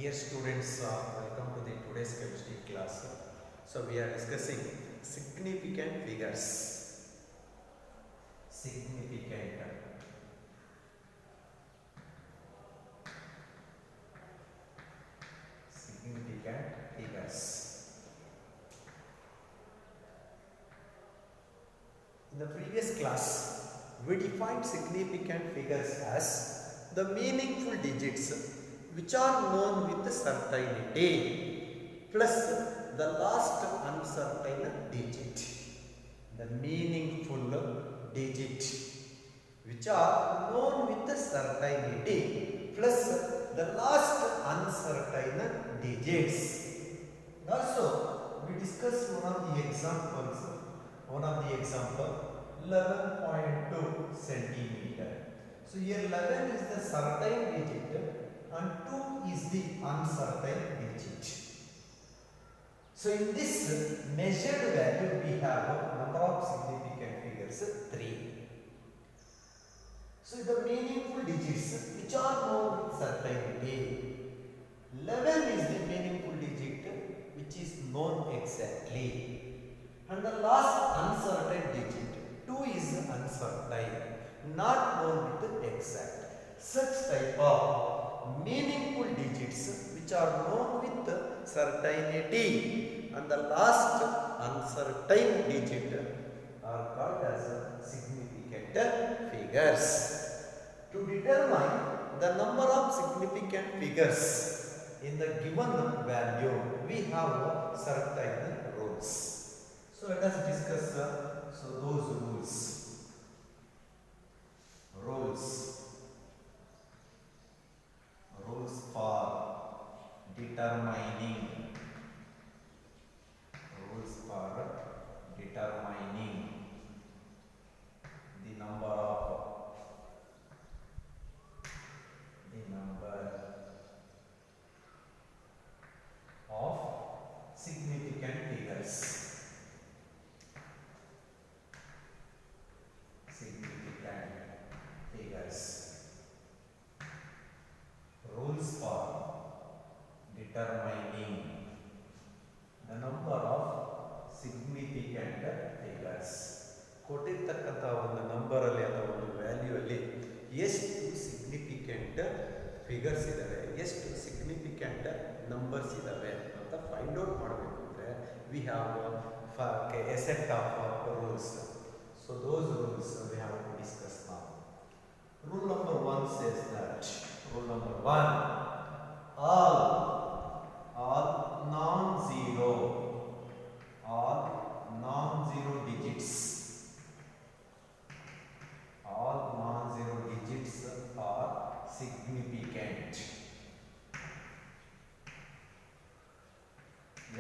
Dear students, welcome to the today's chemistry class. So we are discussing significant figures. Significant figures. In the previous class, we defined significant figures as the meaningful digits which are known with certainty plus the last uncertain digit. The meaningful digit which are known with certainty plus the last uncertain digits. Also, we discussed one of the examples. One of the example 11.2 centimeter. So here 11 is the certain digit and 2 is the uncertain digit. So in this measured value we have a number of significant figures 3. So the meaningful digits which are known with certainty. 11 is the meaningful digit which is known exactly. And the last uncertain digit 2 is uncertain, not known with exact. Such type of meaningful digits which are known with certainty and the last uncertain digit are called as significant figures. To determine the number of significant figures in the given value, we have certain rules. So let us discuss those rules. Rules for determining the number of significant figures. Rules for determining the number of significant figures. ಕೊಟ್ಟಿರ್ತಕ್ಕಂಥ ಒಂದು ನಂಬರಲ್ಲಿ ಅಥವಾ ಒಂದು ವ್ಯಾಲ್ಯೂಯಲ್ಲಿ ಎಷ್ಟು significant figures ಇದ್ದಾವೆ, ಎಷ್ಟು significant numbers ಇದ್ದಾವೆ ಅಂತ find out ಮಾಡಬೇಕು ಅಂದರೆ we have a set of rules. So those rules we have to discuss now. Rule number 1 says that rule number 1, all non-zero digits are significant.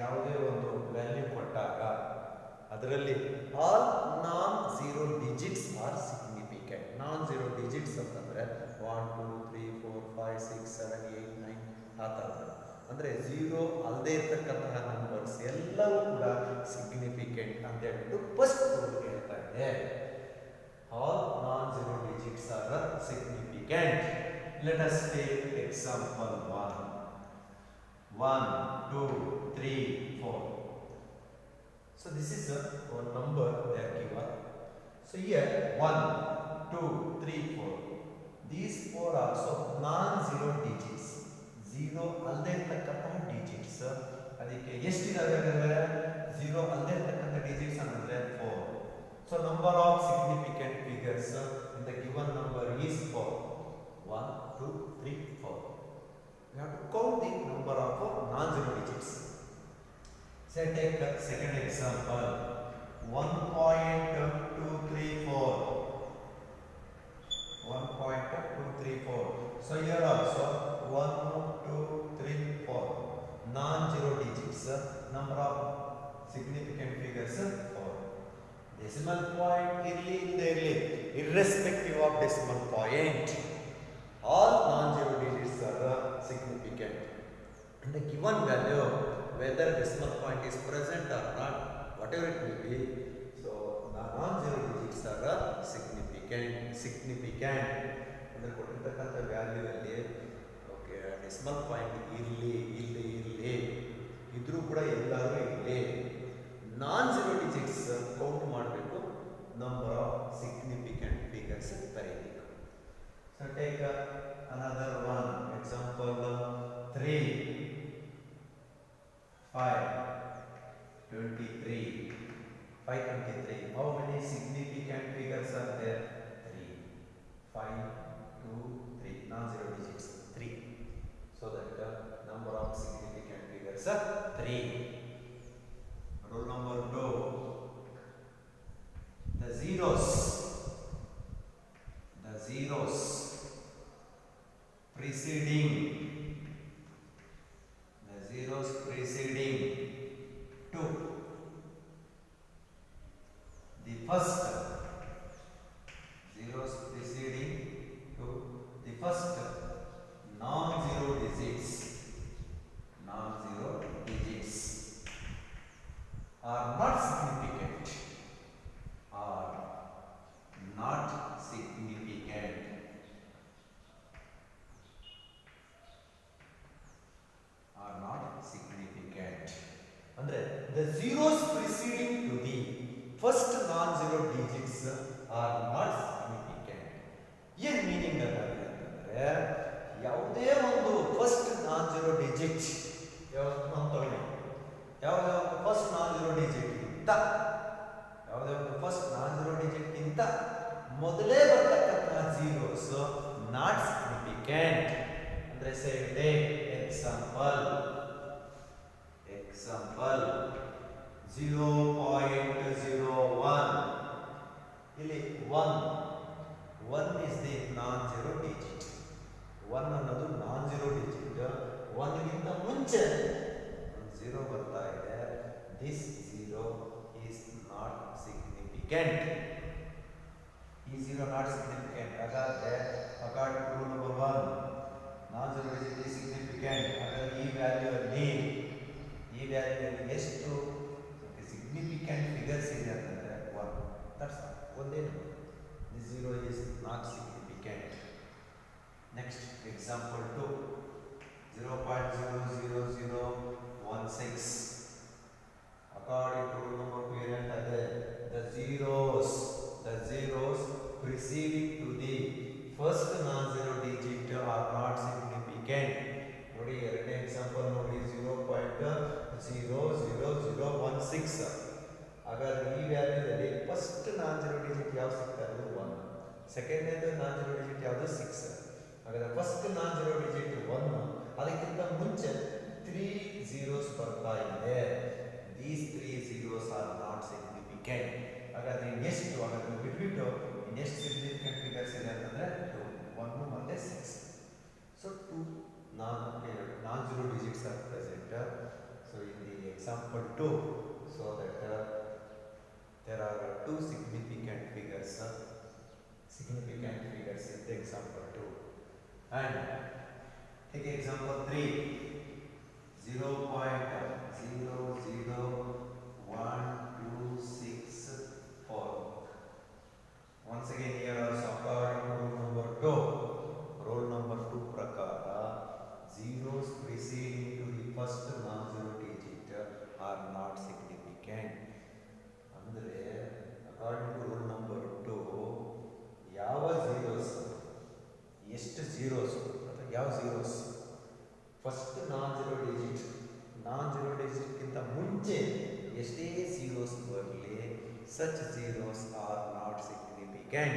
ಯಾವುದೇ ಒಂದು value ಕೊಟ್ಟಾಗ ಅದರಲ್ಲಿ all non-zero digits are significant. non-zero digits ಅಂತಂದರೆ 1 2 3 4 5 6 7 8 9 ಆ ಥರದ್ದು. ಅಂದರೆ zero ಅಲ್ಲದೆ ಇರ್ತಕ್ಕಂತಹ ನಂಬರ್ಸ್ ಎಲ್ಲವೂ ಕೂಡ ಸಿಗ್ನಿಫಿಕೆಂಟ್ ಅಂತ ಹೇಳ್ಬಿಟ್ಟು ಫಸ್ಟ್ ರೂಲ್ ಹೇಳ್ತಾ ಇದೆ. All non-zero digits are significant. Let us take example 1. 1 2 3 4. So this is one number they are given. So here 1 2 3 4. These 4 are also non-zero digits. Zero ಅಲ್ಲದೆ ಇರ್ತಕ್ಕಂತಹ ಡಿಜಿಟ್ಸ್. ಅದಕ್ಕೆ ಎಷ್ಟಿದಾವೆ ಅಂದರೆ ಝೀರೋ ಅಲ್ಲದೆ ಇರ್ತಕ್ಕಂಥ ಡಿಜಿಟ್ಸ್ ಅಂದರೆ 4. So number of significant figures in the given number is 4. 1 2 3 4. We have to count the number of non-zero digits. Say take second example 1.234. 1.234. So here also 1 2 3 4 non-zero digits. Number of significant figures 4. Decimal point irrespective of decimal point, all non-zero digits are significant. And the given value, whether decimal point is present or not, whatever it may be, so the non-zero digits are significant. ಅಂದರೆ ಕೊಟ್ಟಿರ್ತಕ್ಕಂಥ value ಅಲ್ಲಿ okay decimal point ಇರಲಿ ಇದ್ರೂ ಕೂಡ ಎಲ್ಲಾದರೂ ಇರಲಿ. Non zero digits count ಮಾಡಬೇಕು, number of significant figures ಬರೀಬೇಕು. So take another one example 3 523. How many significant figures are there? 3. 5 2 3 non-zero digits 3. So that number of significant figures are 3. Rule number 2. The zeros preceding 2 the first non-zero digits are not significant. ಅಂದ್ರೆ the zeros preceding to the first non-zero digits are not significant. ಏನ್ meaning ಅಂತಂದ್ರೆ ಯಾವುದೇ ಒಂದು first non-zero digit ಯಾವುದೇ ಒಂದು first non-zero digit ಗಿಂತ ಮೊದಲೇ ಬರ್ತಕ್ಕಂತಹ zeros not significant. ಅಂದ್ರೆ say take example 0.01. ಇಲ್ಲಿ 1 is the non-zero digit. 1 ಅನ್ನೋದು non-zero digit. 1 ಗಿಂತ ಮುಂಚೆ 0 ಬರ್ತಾ ಇದೆ. This 0 is not significant. ಈ 0 not significant. ಹಾಗಾದ್ರೆ according to rule number 1 non-zero digit is significant. ಹಾಗಾದ್ರೆ ಈ ವ್ಯಾಲ್ಯೂ ಅಲ್ಲಿ ಎಷ್ಟು ಸಿಗ್ನಿಫಿಕೆಂಟ್ ಫಿಗರ್ಸ್ ಇದೆ ಅಂತಂದ್ರೆ 1. ದಟ್ಸ್ ಒಂದೇ number. This 0 is not significant. Next example 2 0.00016. According to rule number parent the zeros preceding to the first non-zero digit are not significant. ನೋಡಿ ಎರಡನೇ example ನೋಡಿ 0.00016. ಹಾಗಾದ್ರೆ ಈ ವ್ಯಾಲ್ಯೂದಲ್ಲಿ ಫಸ್ಟ್ non-zero digit ಯಾವ್ದು ಸಿಗ್ತಾ ಇರೋದು 1, ಸೆಕೆಂಡ್ನೇದು non-zero digit ಯಾವುದು 6. ಹಾಗಾದ್ರೆ ಫಸ್ಟ್ non-zero digit 1, ಅದಕ್ಕಿಂತ ಮುಂಚೆ 3 zeros ಬರ್ತಾ ಇದೆ. These 3 zeros are not significant. ಹಾಗಾದ್ರೆ ಎಷ್ಟು ಹಾಗಾದ್ರೆ ಬಿಟ್ಬಿಟ್ಟು ಎಷ್ಟು ಸಿಗ್ನಿಫಿಕೆಂಟ್ ಫಿಗರ್ಸ್ ಇದೆ ಅಂತಂದ್ರೆ 2, 1 ಮತ್ತೆ 6. So 2 non-zero digits are present. So in the example 2, so that there are 2 significant figures in the example 2. And take example 3 0.001264. Once again here also according to rule number 2 prakara zeros preceding to the first non-zero digit are not significant. ಅಂದ್ರೆ according to rule number 2 ಯಾವ zeros ಎಷ್ಟು zeros ಅಥವಾ ಯಾವ zeros first non-zero digit ಗಿಂತ ಮುಂಚೆ ಎಷ್ಟೇ zeros ಬರಲಿ such zeros are not significant.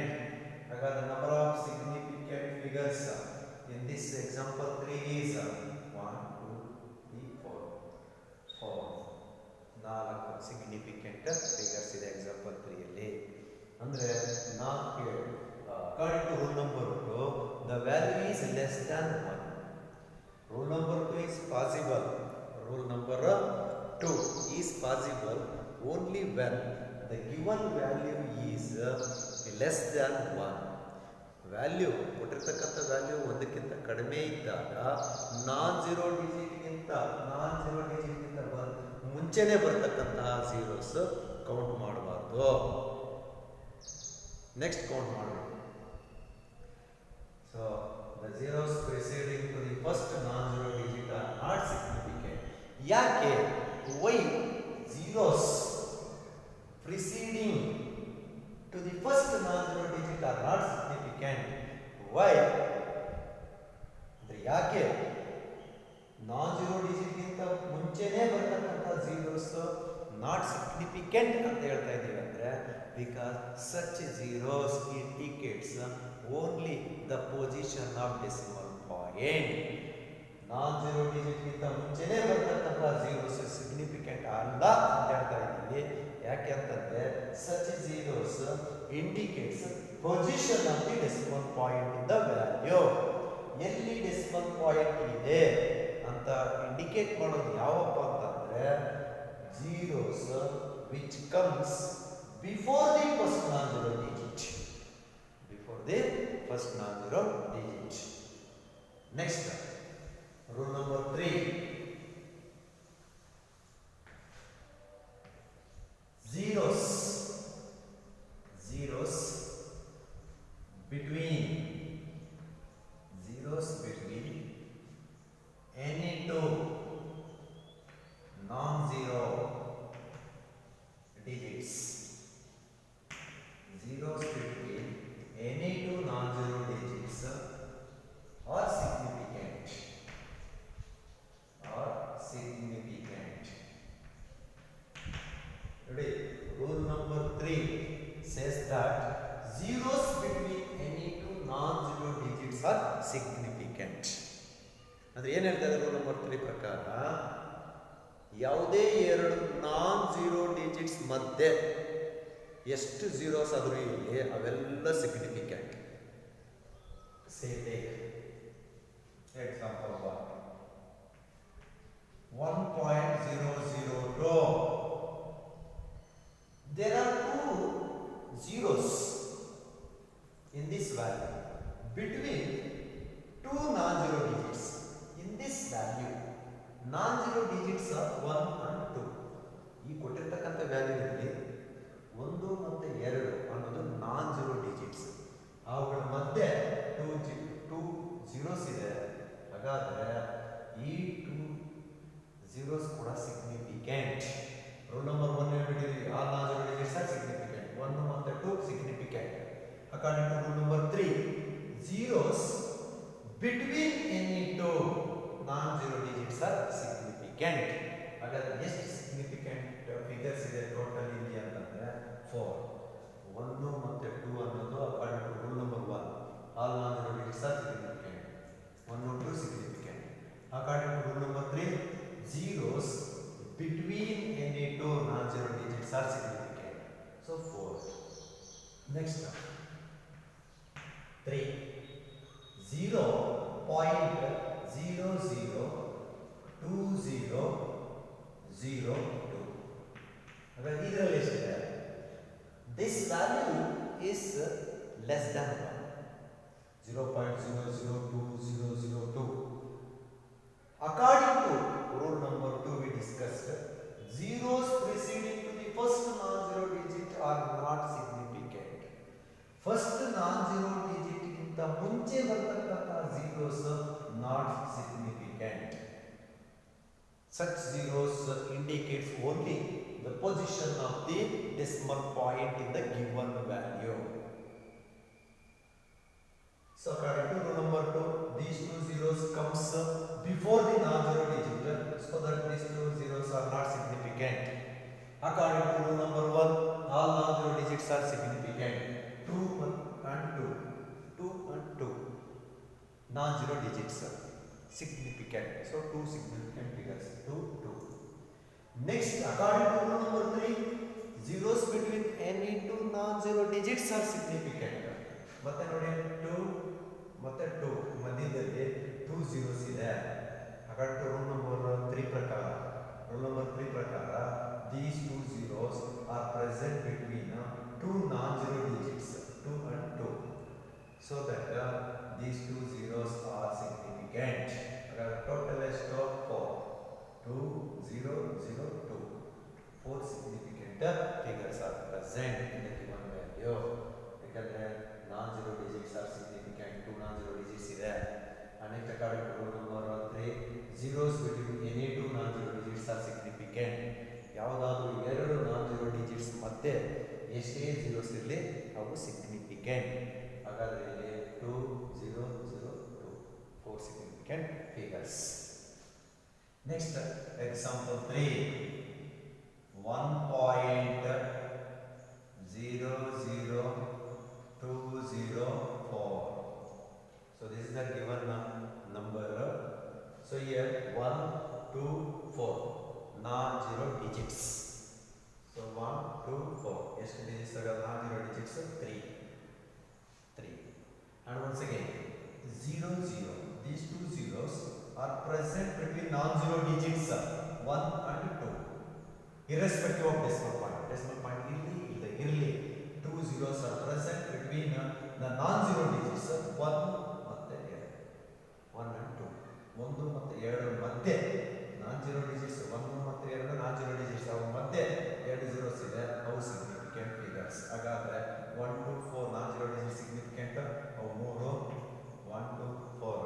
ಹಾಗಾದ್ರೆ number of significant figures in this example 3 is 1 2 3 4 ನಾಲ್ಕು ಸಿಗ್ನಿಫಿಕೆಂಟ್ ಫಿಗರ್ಸ್ ಇದೆ ಎಕ್ಸಾಂಪಲ್ 3 ಅಲ್ಲಿ. ಅಂದ್ರೆ according to rule number 2 the value is less than 1. Rule number 2 is possible. Rule number 2 is possible only when the given value is less than 1. Value ಕೊಟ್ಟಿರ್ತಕ್ಕಂಥ value ಒಂದಕ್ಕಿಂತ ಕಡಿಮೆ ಇದ್ದಾಗ non-zero digit ಗಿಂತ ಮುಂಚೆನೇ ಬರ್ತಕ್ಕಂತಹ zeros ಕೌಂಟ್ ಮಾಡಬಾರ್ದು, next count ಮಾಡಬೇಕು. So the zeros preceding to the first why ಅಂದರೆ ಯಾಕೆ ನಾನ್ ಜೀರೋ ಡಿಜಿಟ್ಗಿಂತ ಮುಂಚೆನೇ ಬರ್ತಕ್ಕಂಥ ಝೀರೋಸ್ ನಾಟ್ ಸಿಗ್ನಿಫಿಕೆಂಟ್ ಅಂತ ಹೇಳ್ತಾ ಇದ್ದೀವಿ ಅಂದರೆ because such zeros indicates only the position of decimal point. Non zero ಡಿಜಿಟ್ಗಿಂತ ಮುಂಚೆನೇ ಬರ್ತಕ್ಕಂಥ ಝೀರೋಸ್ ಸಿಗ್ನಿಫಿಕೆಂಟ್ ಅಲ್ಲ ಅಂತ ಹೇಳ್ತಾ ಇದ್ದೀವಿ. ಯಾಕೆ ಅಂತಂದ್ರೆ such zeros indicates position of the decimal point in the value. ಎಲ್ಲಿ ಡೆಸಿಮಲ್ ಪಾಯಿಂಟ್ ಇದೆ ಅಂತ ಇಂಡಿಕೇಟ್ ಮಾಡೋದು ಯಾವಪ್ಪ ಅಂತಂದ್ರೆ zeros which comes before the first non zero digit. Before the first non zero digit. Next rule number 3. Zeros between any two non-zero digits. Zeros between any two non-zero digits are significant. Today, rule number 3 says that zeros between any two non-zero digits are significant. ಅಂದ್ರೆ ಏನು ಹೇಳ್ತಾ ಇದೆ rule number 3 ಪ್ರಕಾರ ಯಾವುದೇ ಎರಡು ನಾನ್ zero digits ಮಧ್ಯೆ ಎಷ್ಟು zeros ಆದರೂ ಇರಲಿ ಅವೆಲ್ಲ significant. Say take example 1.002. There are two zeros in this value between two non-zero digits. In this value, non-zero digits are 1 and 2. ಈ ಕೊಟ್ಟಿರ್ತಕ್ಕಂಥ ವ್ಯಾಲ್ಯೂನಲ್ಲಿ 1 ಮತ್ತು 2 ಅನ್ನೋದು ನಾನ್-ಜೀರೋ ಡಿಜಿಟ್ಸ್. ಅವುಗಳ ಮಧ್ಯೆ ಟೂ ಝೀರೋಸ್ ಇದೆ. ಹಾಗಾದರೆ ಈ ಟೂ zeros ಕೂಡ significant. Rule number 1 ಹೇಳ್ಬಿಟ್ಟಿದ್ವಿ, all non-zero digits are significant. 1 ಮತ್ತು 2 significant. According to rule number 3, zeros between any two non-zero digits are significant. ಹಾಗಾದ್ರೆ ಎಷ್ಟು significant figures ಇದೆ ಟೋಟಲ್ ಇಲ್ಲಿ ಅಂತಂದ್ರೆ 4. 1 ಮತ್ತು 2 ಅನ್ನೋದು according to rule number 1, all non-zero digits are significant. 1 and 2 significant. According to rule number 3, zeros between any two non-zero digits are significant. So 4. Next one. 3. 0.002002. Again, ಇದರಲ್ಲಿ ಎಷ್ಟಿದೆ? This value is less than 1. 0.002002. According to rule number 2 we discussed, zeros preceding to the first non-zero digit are not significant. First non-zero digit ಗಿಂತ ಮುಂಚೆ ಬರ್ತಕ್ಕಂಥ zeros not significant. Such zeros indicates only the position of the decimal point in the given value. So according to rule number 2, these two zeros comes before the non-zero digit, so that these two zeros are not significant. According to rule number 1, all non-zero digits are significant. 2 and 2. 2 and 2. Non-zero digits are significant. So 2 significant figures. 2, 2. Next, according to rule number 3, zeros between any two non-zero digits are significant. ಮತ್ತೆ ನೋಡಿ 2 ಮತ್ತೆ 2 ಮಧ್ಯದಲ್ಲಿ 2 zeros ಇದೆ. According to rule number 3 ಪ್ರಕಾರ, these two zeros are present between two non-zero digits, 2 and 2. So that these two zeros are significant. Total is 4. 2, 0, 0, 2. 4 significant figures are present in the given value. ಯಾಕಂದರೆ non-zero digits are significant. 2 non-zero digits ಇದೆ. And according to rule number 3, zeros between any two non-zero digits are significant. ಯಾವುದಾದ್ರೂ ಎರಡು non-zero digits ಮತ್ತೆ ಎಷ್ಟೇ zeros ಇರಲಿ ಅವು significant. ಹಾಗಾದರೆ ಇಲ್ಲಿ 2, 0, significant figures. Next, example 3. 1.00204. So this is the given number. So here 1, 2, 4 non-zero digits. So 1, 2, 4. Yes, digits are non-zero digits. 3. And once again 0, 0. These two zeros are present between non-zero digits 1 and 2. Irrespective of decimal point. Decimal point irli. Two zeros are present between the non-zero digits 1 ಮತ್ತೆ 1 and 2. 1 ಮತ್ತೆ 2 ಮಧ್ಯೆ non-zero digits 1 ಮತ್ತೆ 2 non-zero digits ಅವು ಮಧ್ಯೆ 2 zeros ಇದೆ. ಅವು significant figures. ಹಾಗಾದ್ರೆ 1 to 4 non-zero digits significant. ಅವು 3 1 to 4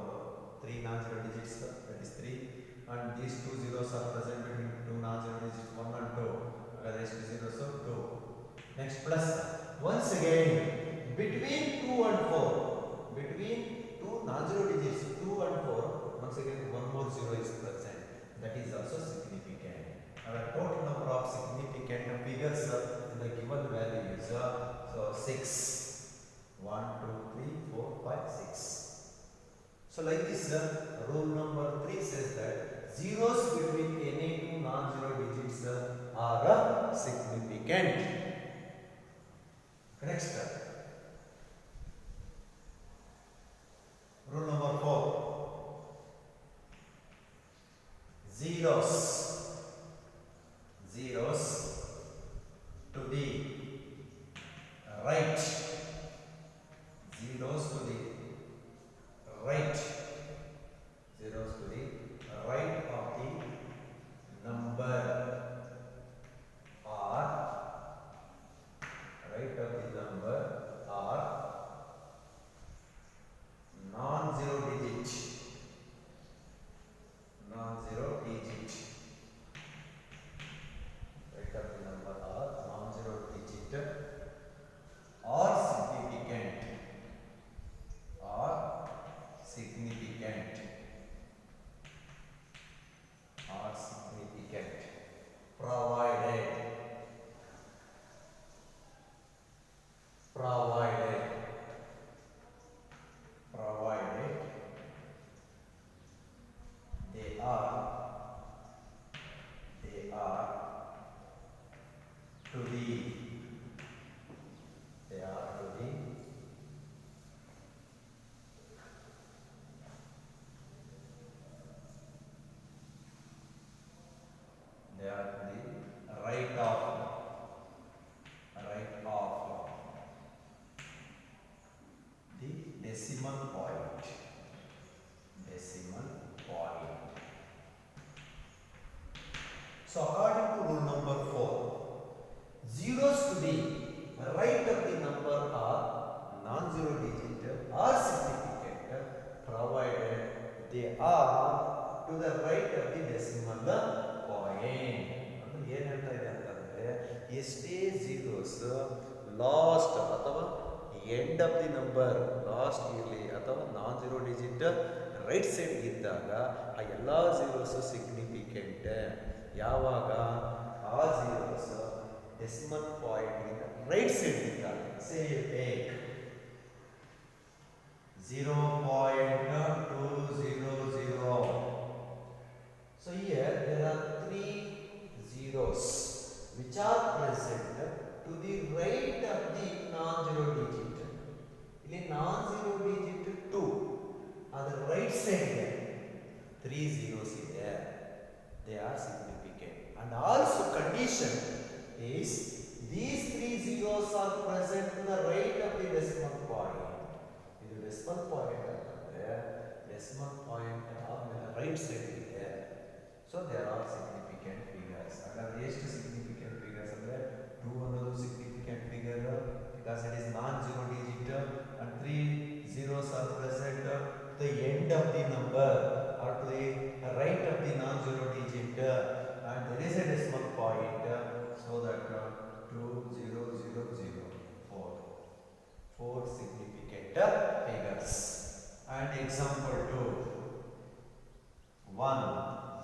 3 non-zero digits, that is 3. And these two zeros are present between two non-zero digits 1 and 2. Again, these two zeros are 2. Next, plus once again between 2 and 4, between two non-zero digits 2 and 4, once again one more zero is present. That is also significant. Our total number of significant figures in the given value is so 6. 1, 2, 3, 4, 5, 6. So like this, rule number 3 says that zeros between any two non-zero digits are significant. Next, rule number 4. Zeros to the right. Zeros to the right. Zeros to the right of the number are right of the number are non-zero digit. Non-zero digit. Right of the number are non-zero digit or significant. Or significant. Or significant. Provided they are to the right of the decimal point. So according to rule number 4, zeros to the right of the number are non-zero digit or significant provided they are to the right of the decimal point. ಅಂದ್ರೆ ಏನು ಹೇಳ್ತಾ ಇದೆ ಅಂತಂದ್ರೆ ಎಷ್ಟೇ zeros last ಅಥವಾ end of the number last ಇರಲಿ ಅಥವಾ ನಾನ್-zero digit right side ಇದ್ದಾಗ ಆ ಎಲ್ಲ zeros ಸಿಗ್ನಿಫಿಕೆಂಟ್. ಯಾವಾಗ ಆ zeros decimal point ಇಂದ ರೈಟ್ ಸೈಡ್ ಇದ್ದಾಗ. ಸೇ take 0.200. So here there are 3 zeros which are present to the right of the non-zero digit. ಇಲ್ಲಿ non-zero digit 2, ಅದರ right side 3 zeros ಇದೆ. They are significant. And also condition is these 3 zeros are present to the right of the decimal point. ಇದು decimal point ಅಂತಂದ್ರೆ decimal point ಆದ್ಮೇಲೆ right side ಇದೆ. So there are significant figures. ಹಾಗಾದ್ರೆ ಎಷ್ಟು significant figures ಅಂದ್ರೆ 2 ಅನ್ನೋದು significant figure because it is non-zero digit and 3 zeros are present to the end of the number or to the right of the non-zero digit and there is a decimal point so that 4 significant figures. And example 2, 1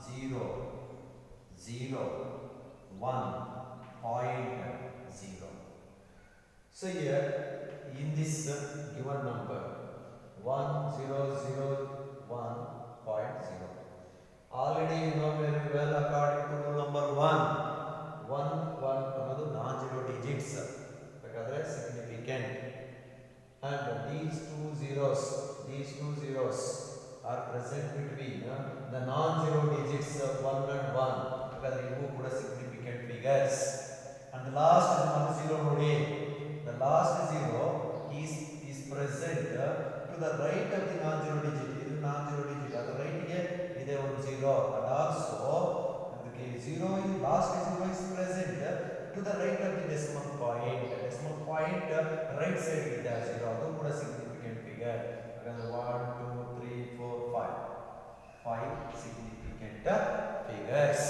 0 0 1.0. So here in this given number 1001.0, already you know very well according to rule number 1 ಅನ್ನೋದು ನಾನ್ zero digits ಬೇಕಾದ್ರೆ significant, and these two zeros are present between the non-zero digits 1 and 1 ಬೇಕಾದ್ರೆ ಇವು ಕೂಡ significant figures. And the last zero ನೋಡಿ, the last zero is present to the right of the non-zero digit. ಇದು non-zero digit, ಅದರ right ಗೆ ಇದೆ ಒಂದು zero, and also ಅದಕ್ಕೆ zero last zero is present to the right of the decimal point. Decimal point right side ಇದೆ ಆ zero, ಅದು ಕೂಡ significant figure. ಹಾಗಾದ್ರೆ 1 2 3 4 5 significant figures.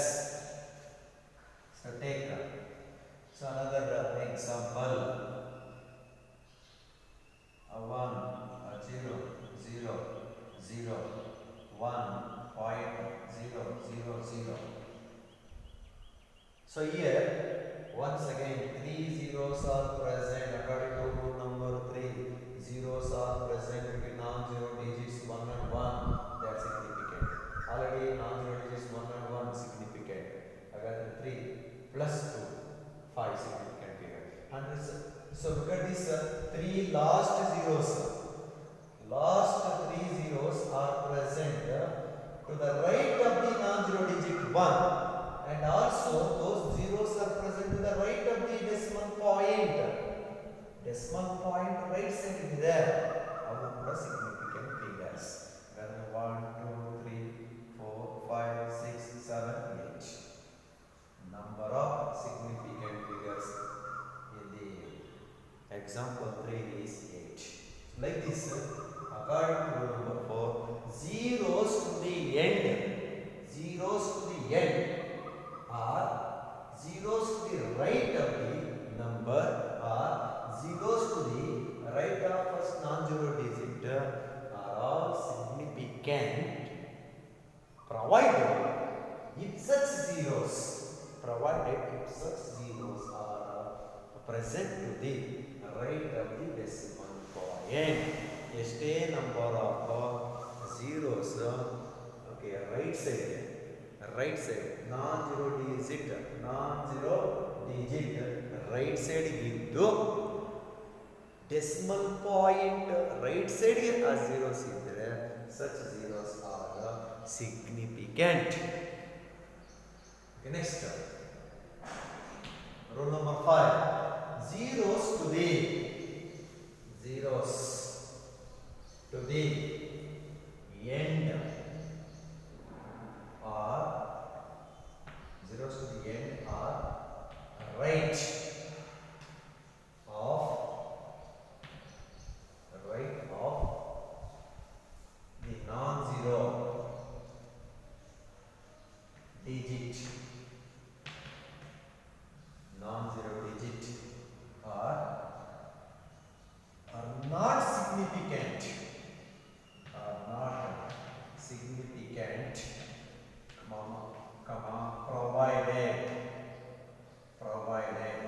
So take another example. 1 0 0 0 1.000. So here once again 3 zeros are present according to rule number 3. Zeros are present between non-zero digits 1 and 1. That's significant. Already non-zero digits 1 and 1 significant. Again 3 plus 2 5 significant figure. And so look at this 3 last zeros. Last 3 zeros are present to the right of the non-zero digit 1, and also those zeros are present to the right of the decimal point. Decimal point right side is there. Avu kuda significant figures. 1 2 3 4 5 6 7 8. Number of significant figures in the example 3 is 8. Like this, according to number 4, zeros to the end are zeros to the right of the number, or zeros to the right of first non-zero digit are all significant, provided if such zeros are present to the right of the decimal point. ಎಷ್ಟೇ number of zeros okay right side non-zero digit right side ಇದ್ದು decimal point right side ಗೆ ಆ zeros ಇದ್ದರೆ such zeros are significant. Okay, next rule number 5. Zeros to the end are right of the non-zero digit are not significant, provided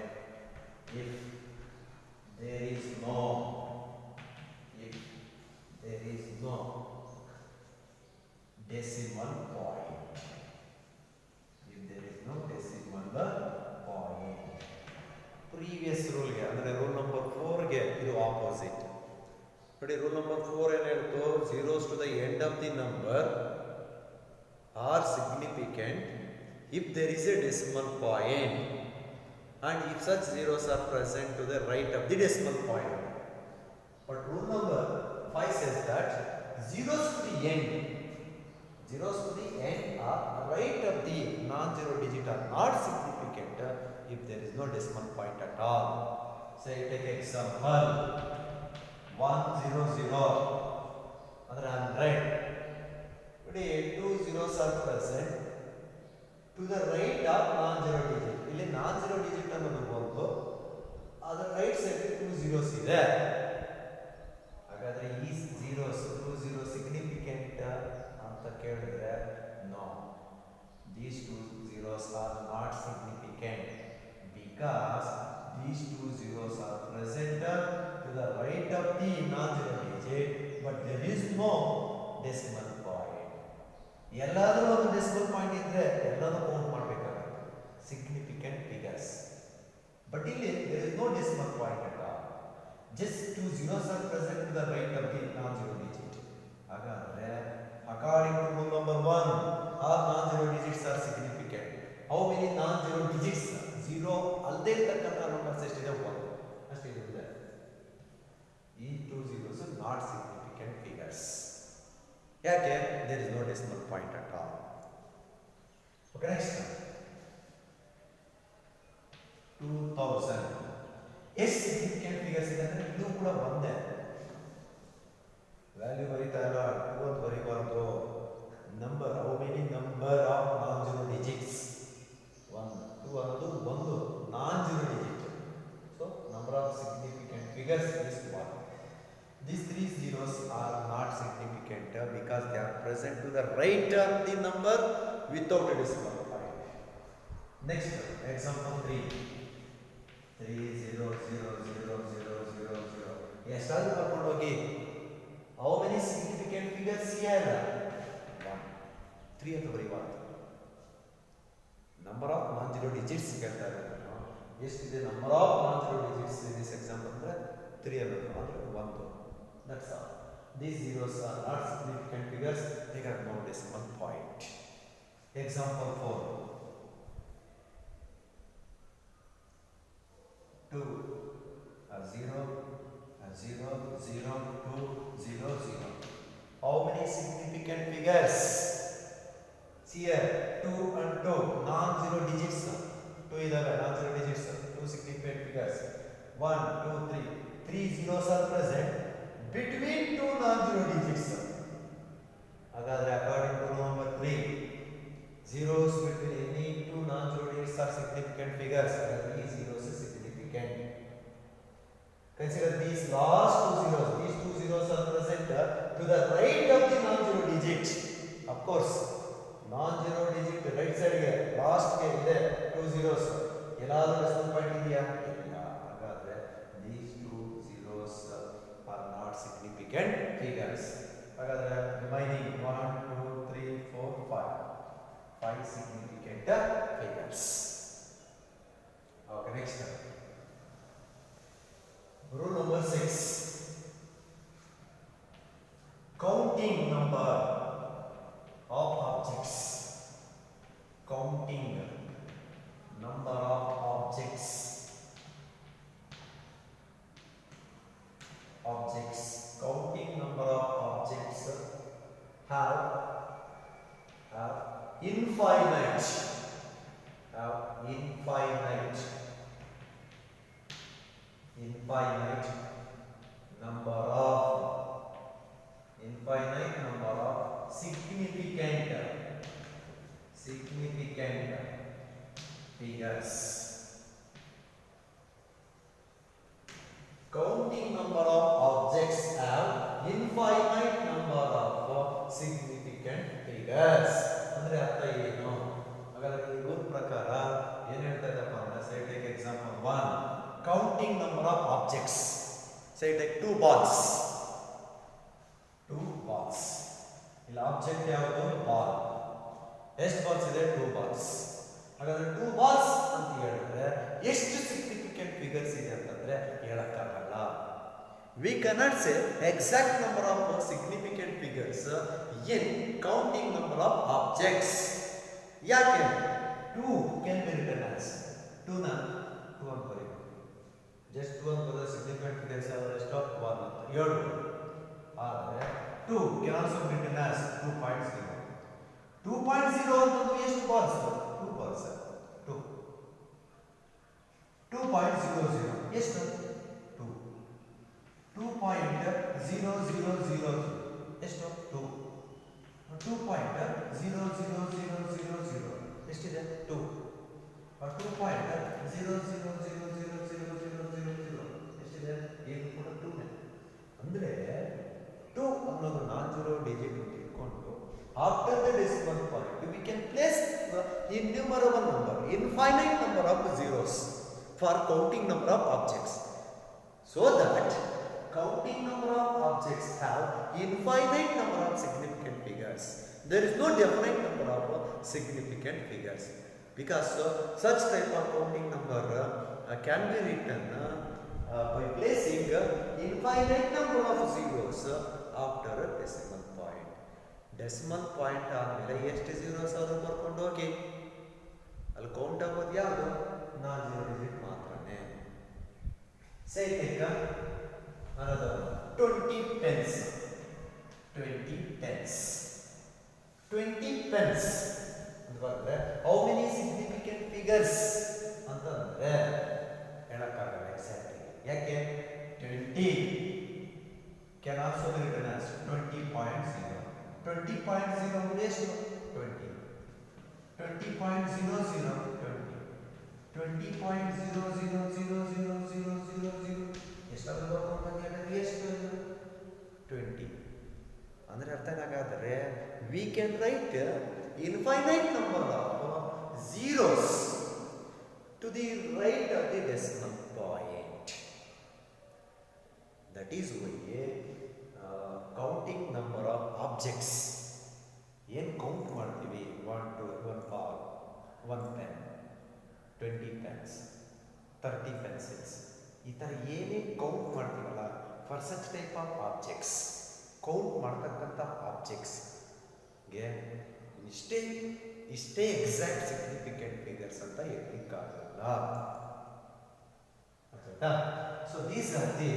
if there is no decimal point. Previous rule ಗೆ ಅಂದ್ರೆ rule number 4 ಗೆ ಇದು opposite ನೋಡಿ. Rule number 4 ಏನು ಹೇಳ್ತು, zeros to the end of the number are significant if there is a decimal point, and if such zeros are present to the right of the decimal point. But rule number 5 says that zeros to the end are right of the non-zero digit are not significant if there is no decimal point at all. Say take example 100 ಅಂದ್ರೆ 100. ನೋಡಿ 2 zeros are present to the right of non-zero digit. ಇಲ್ಲಿ non-zero digit ಅನ್ನೋದು ಬಂತು, ಅದರ right side 2 zeros ಇದೆ. ಹಾಗಾದ್ರೆ ಈ zeros 2 0 significant ಅಂತ ಕೇಳಿದ್ರೆ ನೋ. Decimal point. ಎಲ್ಲಾದರೂ ಒಂದು ಡೆಸಿಮಲ್ ಪಾಯಿಂಟ್ ಇದ್ರೆ ಎಲ್ಲಾನು ಕೌಂಟ್ ಮಾಡಬೇಕಾಗುತ್ತೆ, ಸಿಗ್ನಿಫಿಕೆಂಟ್ ಫಿಗರ್ಸ್. ಬಟ್ ಇಲ್ಲಿ there is no decimal point at all. Just two zeros are present to the right of the non-zero digit. ಹಾಗಾದ್ರೆ according to rule number 1, all non-zero digits are significant. How many non-zero digits? Zero ಅಲ್ಲದೆ ಇರತಕ್ಕಂಥ numbers ಎಷ್ಟಿದೆ? 1 ಅಷ್ಟಿದೆ. ಈ two zeros are not significant figures. ಯಾಕೆ? There is no decimal point at all. Okay, next one. 2000. ಎಷ್ಟು significant figures ಇದೆ ಅಂದ್ರೆ ಇದು ಕೂಡ ಒಂದೇ. ವ್ಯಾಲ್ಯೂ ಬರೀತಾ ಇಲ್ಲ, 2 ಅಂತ ಬರೀಬಾರ್ದು. Number, how many number of non zero digits? 1. 2 ಅನ್ನೋದು ಒಂದು non zero digit. So number of significant figures is 1. These 3 zeros are not significant because they are present to the right of the number without a decimal point. Next example 3. 3 0 0 0 0 0 0. ಎಷ್ಟಾದ್ರೂ ಕರ್ಕೊಂಡು ಹೋಗಿ. How many significant figures here? 1. 3 ಅಂತ ಬರೀಬಾರ್ದು. Number of non zero digits ಕೇಳ್ತಾ ಇದ್ದಾರೆ. ಎಷ್ಟಿದೆ number of non zero digits in this example ಅಂದ್ರೆ 3 ಅನ್ನೋದು ಅಂದ್ರೆ 1. That's all. These zeros are not significant figures. They have no decimal point. Example 4. 2 0 0 0 2 0 0. How many significant figures? See here, 2 and 2 non-zero digits. 2 idave non-zero digits. 2 significant figures. 1 2 3. 3 zeros are present between 2 non-zero digits. Hagadre according to rule number 3, zeros between any 2 non-zero digits are significant figures. These zeros are significant. Consider these last 2 zeros. These 2 zeros are present to the right of the non-zero digit. Of course, non-zero digit right side ge last ge ide 2 zeros. Elladru decimal point idea? Illa. Hagadre these 2 zeros are not significant figures. Hagadre remaining 1 2 3 4 5. 5 significant figures. Okay, next one. Rule number 6. Counting number of objects. Counting number of objects. Objects. Counting number of objects have infinite. Infinite number of significant figures. Counting number of objects have infinite number of significant figures. ಅಂದ್ರೆ ಅರ್ಥ ಏನು? ಹಾಗಾದ್ರೆ ಈ rule ಪ್ರಕಾರ ಏನು ಹೇಳ್ತಾ ಇದ್ದಪ್ಪ ಅಂದ್ರೆ, say take example 1. Counting number of objects. Say take 2 balls. 2 balls. ಇಲ್ಲಿ ಆಬ್ಜೆಕ್ಟ್ ಯಾವುದು? ಬಾಲ್. ಎಷ್ಟು ಬಾಲ್ಸ್ ಇದೆ? 2 balls. ಹಾಗಾದ್ರೆ 2 balls ಅಂತ ಹೇಳಿದ್ರೆ ಎಷ್ಟು ಸಿಗ್ನಿಫಿಕೆಂಟ್ ಫಿಗರ್ಸ್ ಇದೆ ಅಂತಂದ್ರೆ ಹೇಳಕ್ಕಾಗಲ್ಲ. We cannot say exact number of significant figures in counting number of objects. ಯಾಕೆ? 2 can be written as 2 ನ 2 ಅಂತ ಬರೀಬೇಕು. Just 2 ಅಂತ ಬರೆದ್ರೆ significant figures are ಎಷ್ಟು? 1 ಅಂತ 7. ಆದರೆ 2 can also be written as 2.0. 2.0 ಅಂತಂದ್ರೆ ಎಷ್ಟು ಬಾಲ್ಸ್? 2 ಬಾಲ್ಸ್. 2 2.00 ಎಷ್ಟು? 2 2.0000 ಎಷ್ಟು? 2 2.00000 ಎಷ್ಟಿದೆ? 2 2.0000000 ಎಷ್ಟಿದೆ? ಏನು ಕೂಡ 2 ನೇ. ಅಂದ್ರೆ 2 ಅನ್ನೋದು ನಾನ್ ಜೀರೋ ಡಿಜಿಟ್ ಇಟ್ಕೊಂಡು after the decimal point we can place the innumerable number, infinite number of zeros for counting number of objects, so that counting number of objects have infinite number of significant figures. There is no definite number of significant figures because such type of counting number can be written by placing infinite number of zeros after a decimal point. Decimal point ಆದಮೇಲೆ ಎಷ್ಟು zeros ಆದರೂ ಬರ್ಕೊಂಡು ಹೋಗಿ ಅಲ್ಲಿ count ಆಗೋದು ಯಾವುದು ನಾನ್ zero digit ಮಾತ್ರನೇ. Say take another 20 pence. 20 pence. 20 pence ಅಂತಂದ್ರೆ how many significant figures ಅಂತಂದ್ರೆ ಹೇಳಕ್ಕಾಗಲ್ಲ ಎಕ್ಸಾಕ್ಟ್ ಆಗಿ. ಯಾಕೆ 20 can also be written as 20.0. 20.0 ಎಷ್ಟು 20. 20.00 20. 20.000000 ಎಷ್ಟಾದರೂ ಬರ್ಕೊಂಡು ಎಷ್ಟು 20 ಅಂದರೆ ಅರ್ಥ ಏನಾಗಾದರೆ we can write infinite number of zeros to the right of the decimal point. That is why counting number of objects ಏನು ಕೌಂಟ್ ಮಾಡ್ತೀವಿ 1 2 1 ball 1 pen 20 pens 30 pencils ಈ ಥರ ಏನೇ ಕೌಂಟ್ ಮಾಡ್ತೀವಲ್ಲ for such type of objects count ಮಾಡ್ತಕ್ಕಂಥ ಆಬ್ಜೆಕ್ಟ್ಸ್ಗೆ ಇಷ್ಟೇ exact significant figures ಅಂತ ಹೇಳಲಿಕ್ಕಾಗಲ್ಲ. So these are the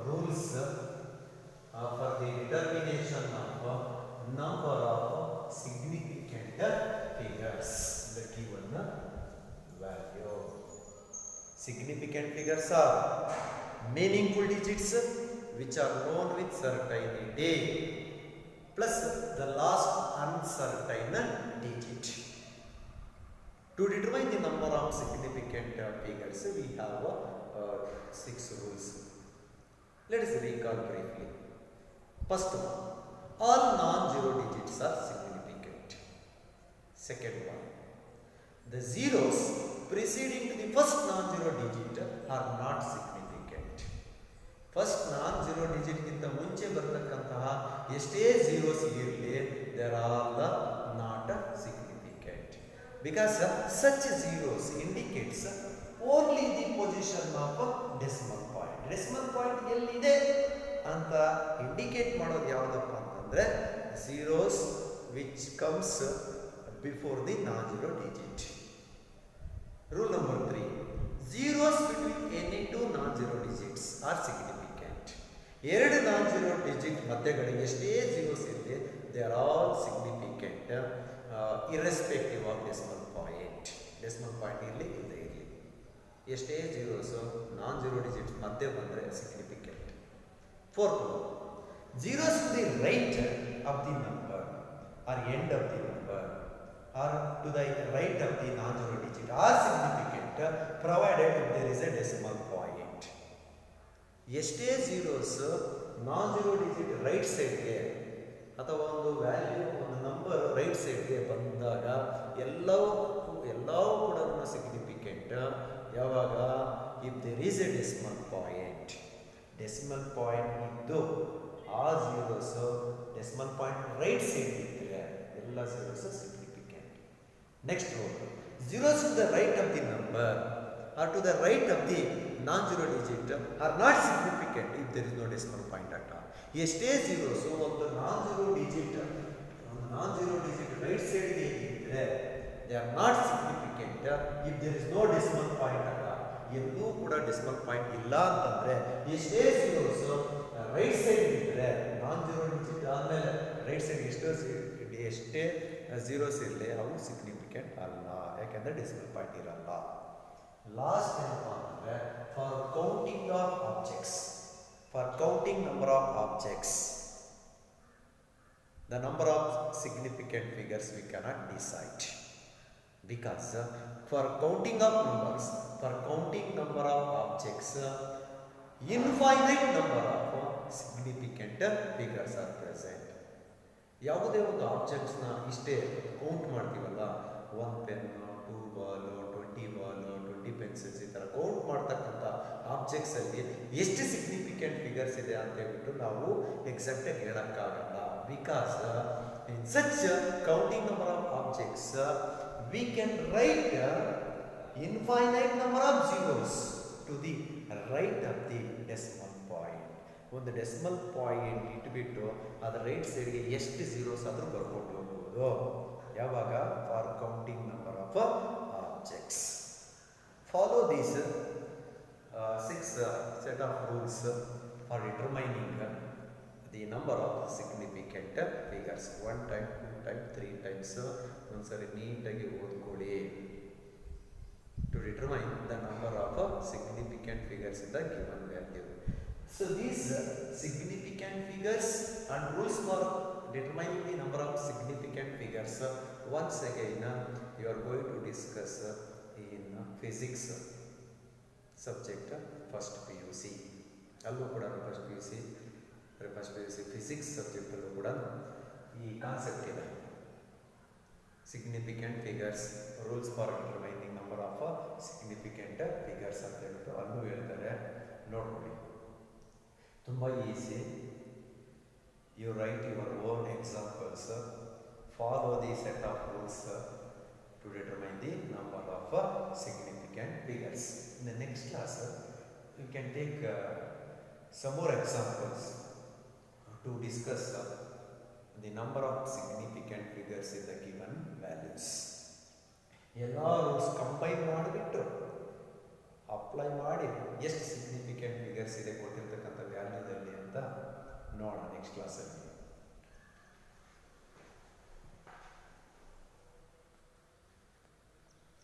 rules for the determination of number of significant figures the given value. Significant figures are meaningful digits which are known with certainty plus the last uncertain digit. To determine the number of significant figures, we have 6 rules. Let us recall briefly. First one, all non-zero digits are significant. Second one, the zeros preceding to the first non-zero digit are not significant. First non-zero digit ಗಿಂತ ಮುಂಚೆ ಬರತಕ್ಕಂತಹ ಎಷ್ಟೇ zeros ಇರಲಿ they are all not significant because such zeros indicates only the position of decimal point. Decimal point ಎಲ್ಲಿದೆ ಅಂತ indicate ಮಾಡೋದು ಯಾವುದಪ್ಪ ಅಂತಂದ್ರೆ zeros which comes before the non-zero digit. Rule number 3, zeros between any two non-zero digits are significant. ಎರಡು non-zero digit ಮಧ್ಯಗಳಿಗೆ ಎಷ್ಟೇ zeros ಇರಲಿ they are all significant irrespective of decimal point. Decimal point ಇರಲಿ ಇಲ್ಲದೆ ಇರಲಿ ಎಷ್ಟೇ zeros non-zero digit ಮಧ್ಯ ಬಂದರೆ significant. Fourth one, zeros to the right of the number or end of the number or to the right of the non-zero digit are significant provided if there is a decimal point. ಎಷ್ಟೇ zeros non-zero digit right ಸೈಡ್ಗೆ ಅಥವಾ ಒಂದು value ಒಂದು number right ಸೈಡ್ಗೆ ಬಂದಾಗ ಎಲ್ಲವೂ ಕೂಡ significant ಯಾವಾಗ if there is a decimal point. Decimal point ಇದ್ದು ಆ zeros decimal point right side ಇದ್ದರೆ ಎಲ್ಲ zeros significant. Next rule, zeros to the right of the number or to the right of the non-zero digit are not significant if there is no decimal point at all. ಎಷ್ಟೇ zeros ಒಂದು non-zero digit right ಸೈಡ್ಗೆ ಇದ್ದರೆ they are not significant if there is no decimal point at all. ಎಲ್ಲೂ ಕೂಡ decimal point ಇಲ್ಲ ಅಂತಂದರೆ ಎಷ್ಟೇ zeros right side ಇದ್ದರೆ non-zero digit ಆದಮೇಲೆ ರೈಟ್ ಸೈಡ್ ಎಷ್ಟೇ zeros ಇರಲಿ ಅವು ಸಿಗ್ನಿಫಿಕೆಂಟ್ ಅಲ್ಲ, ಯಾಕೆಂದರೆ ಡೆಸಿಮಲ್ ಪಾಯಿಂಟ್ ಇರಲ್ಲ. ಲಾಸ್ಟ್ ಏನಪ್ಪ ಅಂತಂದರೆ for counting of objects, for counting number of objects the number of significant figures we cannot decide because for counting of numbers, for counting number of objects, infinite number of significant figures are present. ಯಾವುದೇ ಒಂದು ಆಬ್ಜೆಕ್ಟ್ಸ್ನ ಇಷ್ಟೇ count ಮಾಡ್ತೀವಲ್ಲ 1 pen 2 ball 20 20 Balu 20 pencils ಈ ಥರ count ಮಾಡ್ತಕ್ಕಂಥ ಆಬ್ಜೆಕ್ಟ್ಸಲ್ಲಿ ಎಷ್ಟು significant figures ಇದೆ ಅಂತ ಹೇಳ್ಬಿಟ್ಟು ನಾವು ಎಕ್ಸಾಕ್ಟಾಗಿ ಹೇಳೋಕ್ಕಾಗಲ್ಲ. Because in such counting number of objects we can write infinite number of zeros to the right of the decimal point. ಒಂದು ಡೆಸಿಮಲ್ ಪಾಯಿಂಟ್ ಇಟ್ಬಿಟ್ಟು ಅದರ ರೈಟ್ ಸೈಡ್ಗೆ ಎಷ್ಟು ಜೀರೋಸ್ ಆದರೂ ಬರ್ಕೊಂಡು ಹೋಗ್ಬೋದು. ಯಾವಾಗ? For counting number of objects. Follow these 6 set of rules for determining the number of significant figures. 1 time, 2 time, 3 times. ಒಂದ್ಸರಿ ನೀಟಾಗಿ ಓದ್ಕೊಳ್ಳಿ. To determine the number of significant figures in the given value. So these significant figures and rules for determining the number of significant figures, once again you are going to discuss in physics subject first PUC. ಅಲ್ಲೂ ಕೂಡ first P U C physics ಸಬ್ಜೆಕ್ಟಲ್ಲೂ ಕೂಡ ಈ concept ಇದೆ. Significant figures, rules for determining number of significant figures ಅಂತ ಹೇಳ್ಬಿಟ್ಟು ಅಲ್ಲೂ ಹೇಳ್ತಾರೆ. ನೋಡ್ಕೊಳ್ಳಿ, ತುಂಬ easy. You write your own examples, follow the set of rules to determine the number of significant figures. In the next class, we can take some more examples to discuss the number of significant figures in the given values. ಎಲ್ಲ rules combine ಮಾಡಿಬಿಟ್ಟು apply ಮಾಡಿ ಎಷ್ಟು significant figures ಇದೆ ಕೊಟ್ಟಿರ್ತಕ್ಕಂಥ ವ್ಯಾಲ್ಯೂದಲ್ಲಿ ಅಂತ ನೋಡೋಣ next ಕ್ಲಾಸಲ್ಲಿ.